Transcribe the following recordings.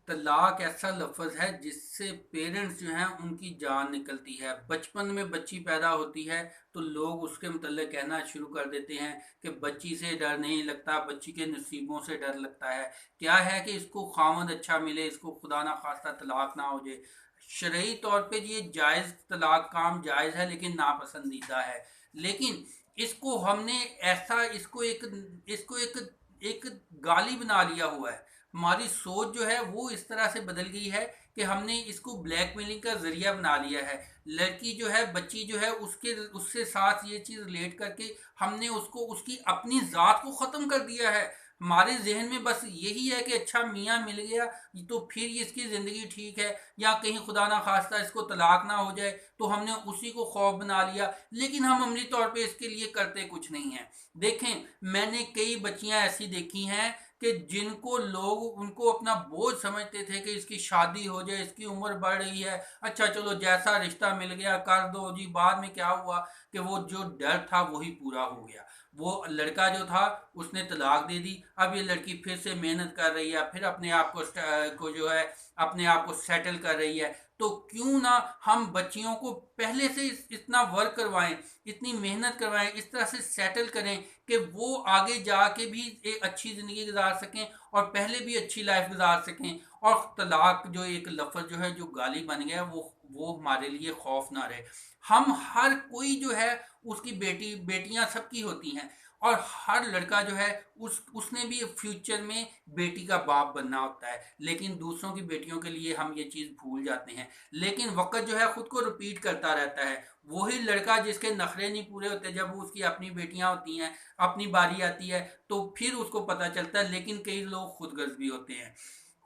तलाक ऐसा लफ्ज़ है जिससे पेरेंट्स जो हैं उनकी जान निकलती है। बचपन में बच्ची पैदा होती है तो लोग उसके मुतल्लिक़ कहना शुरू कर देते हैं कि बच्ची से डर नहीं लगता, बच्ची के नसीबों से डर लगता है। क्या है कि इसको ख़ावंद अच्छा मिले, इसको खुदा ना ख़ास्ता तलाक ना हो जाए। शरई तौर पे ये जायज़ तलाक काम जायज़ है लेकिन नापसंदीदा है। लेकिन इसको हमने ऐसा इसको एक एक गाली बना लिया हुआ है। हमारी सोच जो है वो इस तरह से बदल गई है कि हमने इसको ब्लैकमेलिंग का जरिया बना लिया है। लड़की जो है, बच्ची जो है, उसके उससे साथ ये चीज़ रिलेट करके हमने उसको उसकी अपनी ज़ात को ख़त्म कर दिया है। हमारे जहन में बस यही है कि अच्छा मियाँ मिल गया तो फिर इसकी ज़िंदगी ठीक है, या कहीं खुदा ना खास्ता इसको तलाक ना हो जाए तो हमने उसी को खौफ बना लिया। लेकिन हम अमली तौर पे इसके लिए करते कुछ नहीं हैं। देखें, मैंने कई बच्चियां ऐसी देखी हैं कि जिनको लोग उनको अपना बोझ समझते थे कि इसकी शादी हो जाए, इसकी उम्र बढ़ रही है, अच्छा चलो जैसा रिश्ता मिल गया कर दो जी। बाद में क्या हुआ कि वो जो डर था वही पूरा हो गया। वो लड़का जो था उसने तलाक दे दी। अब ये लड़की फिर से मेहनत कर रही है, फिर अपने आप को जो है अपने आप को सेटल कर रही है। तो क्यों ना हम बच्चियों को पहले से इतना वर्क करवाएं, इतनी मेहनत करवाएं, इस तरह से सेटल करें कि वो आगे जाके भी एक अच्छी ज़िंदगी गुजार सकें और पहले भी अच्छी लाइफ गुजार सकें। और तलाक जो एक लफ्ज़ जो है जो गाली बन गया है, वो हमारे लिए खौफ ना रहे। हम हर कोई जो है उसकी बेटियां सबकी होती हैं, और हर लड़का जो है उसने भी फ्यूचर में बेटी का बाप बनना होता है। लेकिन दूसरों की बेटियों के लिए हम ये चीज़ भूल जाते हैं। लेकिन वक्त जो है खुद को रिपीट करता रहता है। वही लड़का जिसके नखरे नहीं पूरे होते, जब उसकी अपनी बेटियां होती हैं, अपनी बारी आती है, तो फिर उसको पता चलता है। लेकिन कई लोग खुदगर्ज भी होते हैं।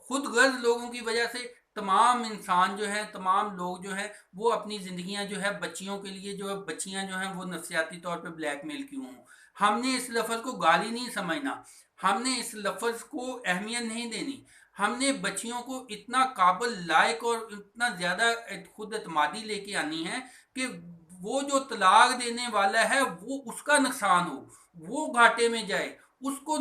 खुदगर्ज लोगों की वजह से तमाम इंसान जो हैं, तमाम लोग जो हैं, वो अपनी ज़िंदगियां जो है बच्चियों के लिए जो है, बच्चियां जो हैं वो नफसियाती तौर पे ब्लैकमेल क्यों हों। हमने इस लफ्ज़ को गाली नहीं समझना, हमने इस लफ्ज़ को अहमियत नहीं देनी। हमने बच्चियों को इतना काबिल, लायक और इतना ज़्यादा खुद एतमादी लेके आनी है कि वो जो तलाक देने वाला है वो उसका नुकसान हो, वो घाटे में जाए, उसको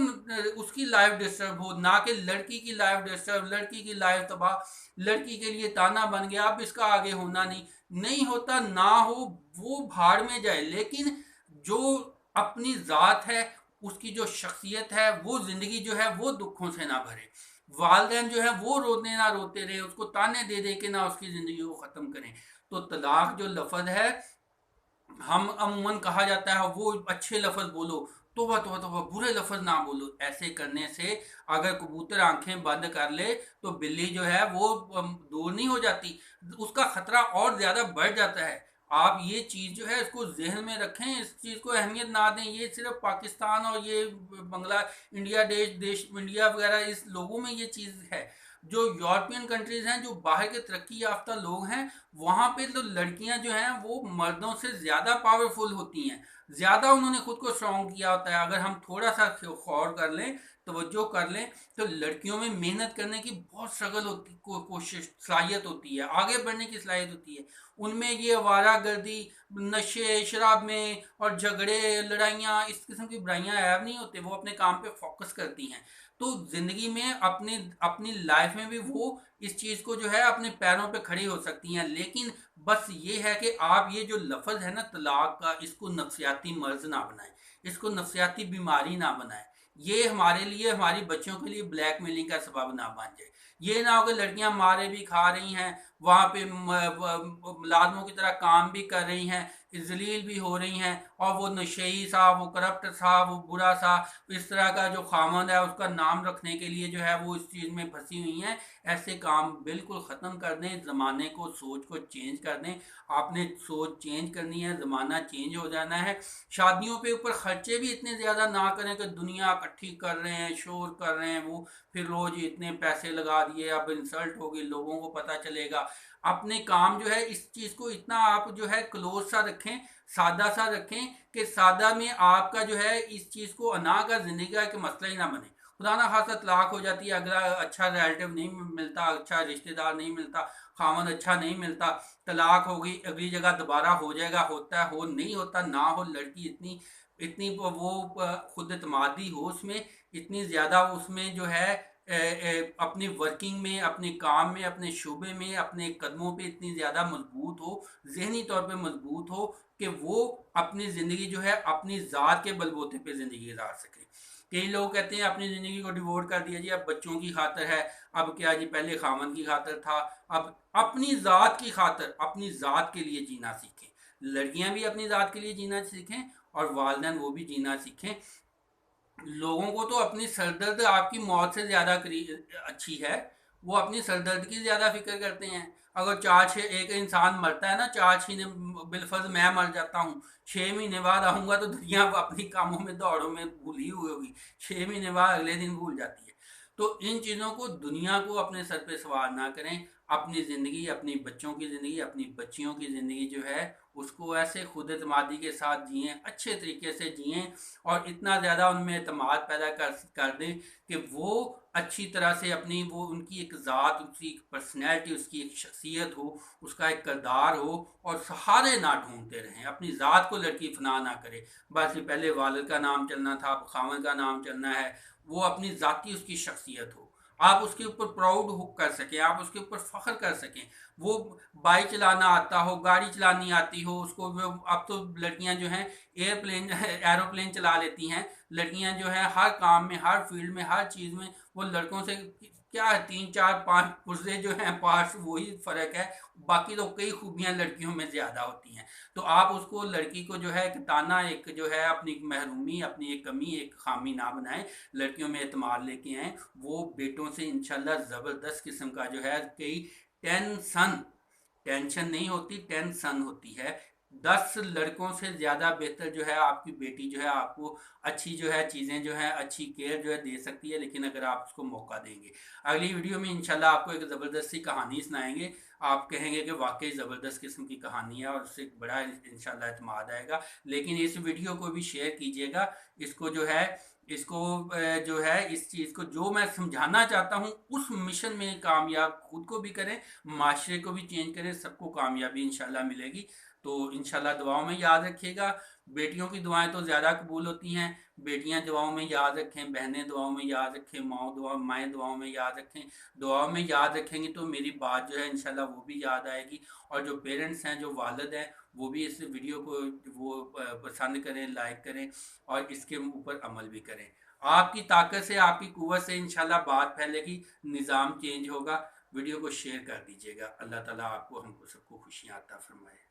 उसकी लाइफ डिस्टर्ब हो, ना कि लड़की की लाइफ डिस्टर्ब, लड़की की लाइफ तबाह। लड़की के लिए ताना बन गया, अब इसका आगे होना नहीं, नहीं होता ना हो, वो भाड़ में जाए। लेकिन जो अपनी ज़ात है, उसकी जो शख्सियत है, वो ज़िंदगी जो है वो दुखों से ना भरे। वालदेन जो है वो रोने ना रोते रहे, उसको ताने दे दे के ना उसकी ज़िंदगी को ख़त्म करें। तो तलाक जो लफ्ज़ है, हम अमूमन कहा जाता है वो अच्छे लफ्ज़ बोलो, तौबा तौबा तौबा, बुरे लफ्ज़ ना बोलो। ऐसे करने से अगर कबूतर आंखें बंद कर ले तो बिल्ली जो है वो दूर नहीं हो जाती, उसका ख़तरा और ज़्यादा बढ़ जाता है। आप ये चीज़ जो है इसको जहन में रखें, इस चीज़ को अहमियत ना दें। ये सिर्फ पाकिस्तान और ये बंगला इंडिया देश इंडिया वगैरह इस लोगों में ये चीज़ है। जो यूरोपियन कंट्रीज़ हैं, जो बाहर के तरक्की याफ्ता लोग हैं, वहाँ पे तो लड़कियां जो हैं वो मर्दों से ज़्यादा पावरफुल होती हैं, ज़्यादा उन्होंने खुद को स्ट्रॉन्ग किया होता है। अगर हम थोड़ा सा गौर कर लें, तवज्जो कर लें, तो लड़कियों में मेहनत करने की बहुत स्ट्रगल होती, कोशिश, सलाहियत होती है, आगे बढ़ने की सलाहियत होती है। उनमें ये आवारागर्दी, नशे शराब में और झगड़े लड़ाइयाँ, इस किस्म की बुराइयाँ ऐब नहीं होते, वो अपने काम पे फोकस करती हैं। तो ज़िंदगी में अपने अपनी लाइफ में भी वो इस चीज़ को जो है अपने पैरों पे खड़ी हो सकती हैं। लेकिन बस ये है कि आप ये जो लफ्ज़ है ना तलाक का, इसको नफसियाती मर्ज ना बनाएं, इसको नफसियाती बीमारी ना बनाएं। ये हमारे लिए, हमारी बच्चों के लिए ब्लैकमेलिंग का सबब ना बन जाए। ये ना हो कि लड़कियां मारे भी खा रही हैं, वहाँ पे मुलाजमों की तरह काम भी कर रही हैं, जलील भी हो रही हैं, और वो नशेई सा, वो करप्ट सा, वो बुरा सा, इस तरह का जो खामंद है उसका नाम रखने के लिए जो है वो इस चीज़ में फंसी हुई हैं। ऐसे काम बिल्कुल ख़त्म कर दें, ज़माने को, सोच को चेंज कर दें। आपने सोच चेंज करनी है, ज़माना चेंज हो जाना है। शादियों पे ऊपर ख़र्चे भी इतने ज़्यादा ना करें कि दुनिया इकट्ठी कर रहे हैं, शोर कर रहे हैं, वो फिर रोज़ इतने पैसे लगा दिए, अब इंसल्ट होगी, लोगों को पता चलेगा। अपने काम जो है इस चीज़ को इतना आप जो है क्लोज सा रखें, सादा सा रखें कि सादा में आपका जो है इस चीज़ को अना का ज़िंदगी का एक मसला ही ना बने। खुदा ना खासा तलाक हो जाती है, अगला अच्छा रिलेटिव नहीं मिलता, अच्छा रिश्तेदार नहीं मिलता, खामन अच्छा नहीं मिलता, तलाक हो गई, अगली जगह दोबारा हो जाएगा, होता है, हो नहीं होता ना हो। लड़की इतनी इतनी वो खुद एतमादी हो उसमें, इतनी ज़्यादा उसमें जो है अपनी वर्किंग में, अपने काम में, अपने शोबे में, अपने कदमों पे इतनी ज़्यादा मजबूत हो, जहनी तौर पे मजबूत हो कि वो अपनी ज़िंदगी जो है अपनी ज़ात के बलबूते पे ज़िंदगी गुजार सके। कई लोग कहते हैं अपनी ज़िंदगी को डिवोट कर दिया जी, अब बच्चों की खातर है, अब क्या जी, पहले खामन की खातर था, अब अपनी ज़ात की खातर, अपनी ज़ात के लिए जीना सीखें। लड़कियां भी अपनी ज़ात के लिए जीना सीखें और वालिदैन वो भी जीना सीखें। लोगों को तो अपनी सरदर्द आपकी मौत से ज़्यादा अच्छी है, वो अपनी सरदर्द की ज़्यादा फिक्र करते हैं। अगर 4-6 एक इंसान मरता है ना, 4-6 बिलफर्ज मैं मर जाता हूँ, 6 महीने बाद आऊँगा तो दुनिया अपनी कामों में दौड़ों में भूल ही हुई होगी, 6 महीने बाद अगले दिन भूल जाती है। तो इन चीज़ों को, दुनिया को अपने सर पे सवार ना करें। अपनी ज़िंदगी, अपनी बच्चों की ज़िंदगी, अपनी बच्चियों की ज़िंदगी जो है उसको ऐसे खुद एतमादी के साथ जिएं, अच्छे तरीके से जिएं और इतना ज़्यादा उनमें एतमाद पैदा कर दें कि वो अच्छी तरह से अपनी, वो उनकी एक ज़ात, उसकी एक पर्सनैलिटी, उसकी एक शख्सियत हो, उसका एक किरदार हो, और सहारे ना ढूंढते रहें, अपनी ज़ात को लड़की फना ना करे। बस ये पहले वालिद का नाम चलना था, अब खामन का नाम चलना है। वो अपनी ज़ाती उसकी शख्सियत हो, आप उसके ऊपर प्राउड हो कर सकें, आप उसके ऊपर फ़ख्र कर सकें। वो बाइक चलाना आता हो, गाड़ी चलानी आती हो उसको। अब तो लड़कियां जो हैं एयरप्लेन एरोप्लेन चला लेती हैं। लड़कियां जो है हर काम में, हर फील्ड में, हर चीज़ में वो लड़कों से क्या है, 3 4 5 पुर्जे जो हैं, पार्ट्स, वही फ़र्क है। बाकी तो कई खूबियां लड़कियों में ज़्यादा होती हैं। तो आप उसको, लड़की को जो है, एक ताना, एक जो है अपनी महरूमी, अपनी एक कमी, एक खामी ना बनाएं। लड़कियों में एतमाद लेके आएँ। वो बेटों से इंशाल्लाह ज़बरदस्त किस्म का जो है, कई टेंशन, टेंशन नहीं होती, टेंशन होती है। 10 लड़कों से ज़्यादा बेहतर जो है आपकी बेटी जो है आपको अच्छी जो है चीज़ें जो है, अच्छी केयर जो है दे सकती है, लेकिन अगर आप उसको मौका देंगे। अगली वीडियो में इंशाल्लाह आपको एक ज़बरदस्त सी कहानी सुनाएंगे। आप कहेंगे कि वाकई ज़बरदस्त किस्म की कहानी है और उससे बड़ा इंशाल्लाह एतमाद आएगा। लेकिन इस वीडियो को भी शेयर कीजिएगा। इसको जो है, इसको जो है, इस चीज़ को जो मैं समझाना चाहता हूँ उस मिशन में कामयाब खुद को भी करें, माशरे को भी चेंज करें, सबको कामयाबी इंशाल्लाह मिलेगी। तो इंशाल्लाह दुआओं में याद रखिएगा। बेटियों की दुआएं तो ज़्यादा कबूल होती हैं। बेटियां दुआओं में याद रखें, बहनें दुआओं में याद रखें, माएँ दुआओं में याद रखें। दुआओं में याद रखेंगे तो मेरी बात जो है इंशाल्लाह वो भी याद आएगी। और जो पेरेंट्स हैं, जो वालिद हैं, वो भी इस वीडियो को वो पसंद करें, लाइक करें और इसके ऊपर अमल भी करें। आपकी ताकत से, आपकी कुव्वत से इंशाल्लाह बात फैलेगी, निज़ाम चेंज होगा। वीडियो को शेयर कर दीजिएगा। अल्लाह ताला आपको, हमको सबको खुशियाँ अता फरमाए।